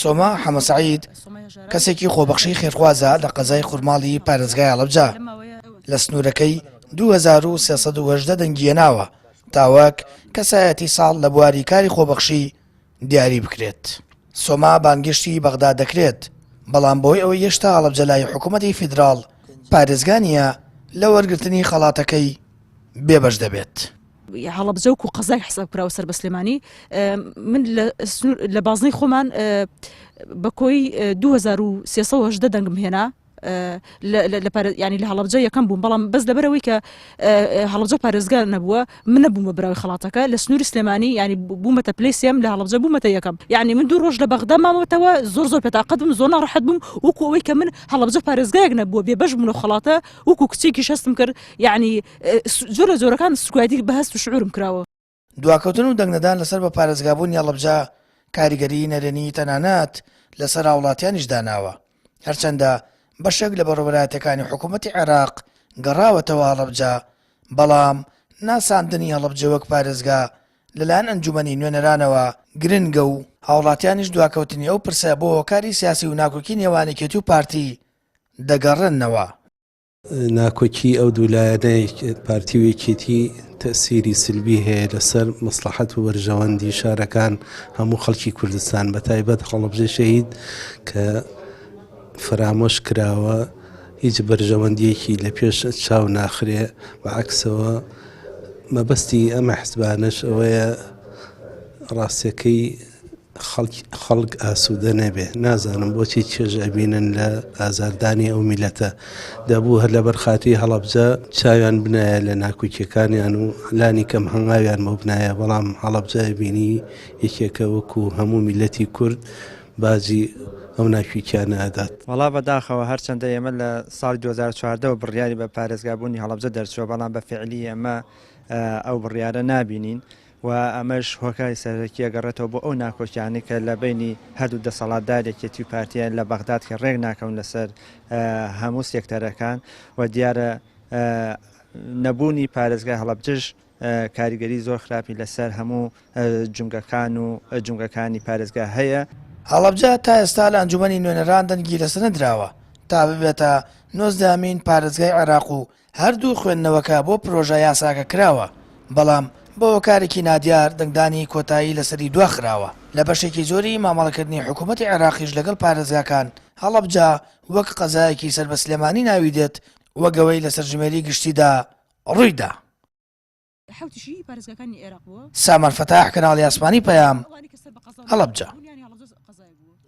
سۆما حەمەسعید کەسێکی خۆبەخشی خێرخوازە لە قەزای قورماڵی پارێزگای هەڵەبجە لە سنوورەکەی 2318 دەنگیەناوە تاوەک کەسایەتی ساڵ لە بواری کاری خۆبەخشی دیاری بکرێت. سۆما بانگشتی بەغدا دەکرێت بەڵام بۆی ئەوەی هێشتا هەڵەبجە لای حکوومەتی فیدراڵ پارێزگانیە لە وەرگرتنی خەڵاتەکەی بێبەش دەبێت. هەڵەبجە وکو قەزای حساب کراوە سەر بە سلێمانی من لە بازنەی خۆمان بە کۆی 2318 دەنگم هێنا ینی لە هەڵەبجە یەکەم بووم بەڵام بەس لەبەرەوەی کە هەڵەبجە پارێزگار نەبووە من نەبوومە براوی خەڵاتەکە لە سنووری سلێمانی ینی بوومەتە پلەیسێم لە هەڵەبجە بوومەتە یەکەم یعنی من 2 ڕۆژ لە بەغدا مامەوەتەوە زۆر پێتاقەت بووم زۆر ناڕەحەت بووم وەکو ئەوەی کە من هەڵەبجە پارێزگایەک نەبووە بێبەش بووم لە خەڵاتە وەکو کچێکی شەستم کرد یعنی زۆر لە زۆرەکان سوکایەتی بەهەست و شعورم کراوە. دواکەوتن و دەنگنەدان لەسەر بە پارێزگابوونی هەڵەبجە کاریگەری نەرێنی تەنانەت لەسەر هاوڵاتیانیش داناوە هەرچەندە بەشێک لە بەڕێوەبەراتەکانی حکوومەتی عێراق گەڕاوەتەوە هەڵەبجە بەڵام ناساندنی هەڵەبجە وەک پارێزگا لەلایەن ئەنجومەنی نوێنەرانەوە گرنگە و هاوڵاتیانیش دواکەوتنی ئەو پرسە بۆ هۆکاری سیاسی و ناکۆکی نێوانێکێتی و پارتی دەگەڕێنەوە. ناکۆکی ئەو دوولایەنەی پارتی و یەکێتی تەسیری سلبی هەیە لەسەر مەسلحەت و وەرژەوەندی شارەکان هەموو خەڵکی کوردستان بە تایبەت هەڵەبجە شەهید کە فرامۆش کراوە هیچ بەرژەوەندیەکی لە پێش چاو ناخرێ بەعکسەوە مەبەستی ئەمە حزبانش ئەوەیە ڕاستیەکەی خەڵک ئاسوودە نەبێ نازانم بۆچی چێژ ئەبینن لە ئازاردانی ئەو میلەتە دەبوو هەر لەبەر خاتری هەڵەبجە چاویان بنایە لە ناکۆکیەکانیان و لانی کەم هەنگاویان بۆ بنایە بەڵام هەڵەبجە بینی یەکێکە وەکو هەموو میلەتی کورد باجی ئەو ناکویکیانە ئەدات. وەڵا بەداخەوە هەرچەندە ئێمە لە ساڵی 2014 بڕیاری بە پارێزگابوونی هەڵەبجە دەرچووە بەڵام بە فعلی ئەمە ئەو بڕیارە نابینین و ئەمەش هۆکاری سەرەکیە گەڕێتەوە بۆ ئەو ناکۆکیانی کە لە بینی هەردوو دەسەڵاتدارێکێتی و پارتیان لە بەغداد کە ڕێک ناکەون لەسەر هەموو سێکتەرەکان و دیارە نەبوونی پارێزگای هەڵەبجەش کاریگەری زۆر خراپی لەسەر هەموو جونگەکان و جونگەکانی پارێزگا هەیە. هەڵەبجە تا ئێستا لە ئەنجومەنی نوێنەران دەنگی لەسەر نەدراوە تا ببێتە 19مین پارێزگای عێراق و هەردوو خوێندنەوەکە بۆ پرۆژە یاساکە کراوە بەڵام بۆ هۆکارێکی نادیار دەنگدانی کۆتایی لەسەری دواخراوە لە بەشێکی زۆری مامەڵەکردنی حکوومەتی عێراقیش لەگەڵ پارێزگاکان هەڵەبجە وەک قەزایەکی سەر بە سلێمانی ناوی دێت وەگەوەی لەسەر ژمێری گشتیدا ڕوویدا. سامان فەتاح کەناڵی ئاسمانی پەیام هەڵەبجە.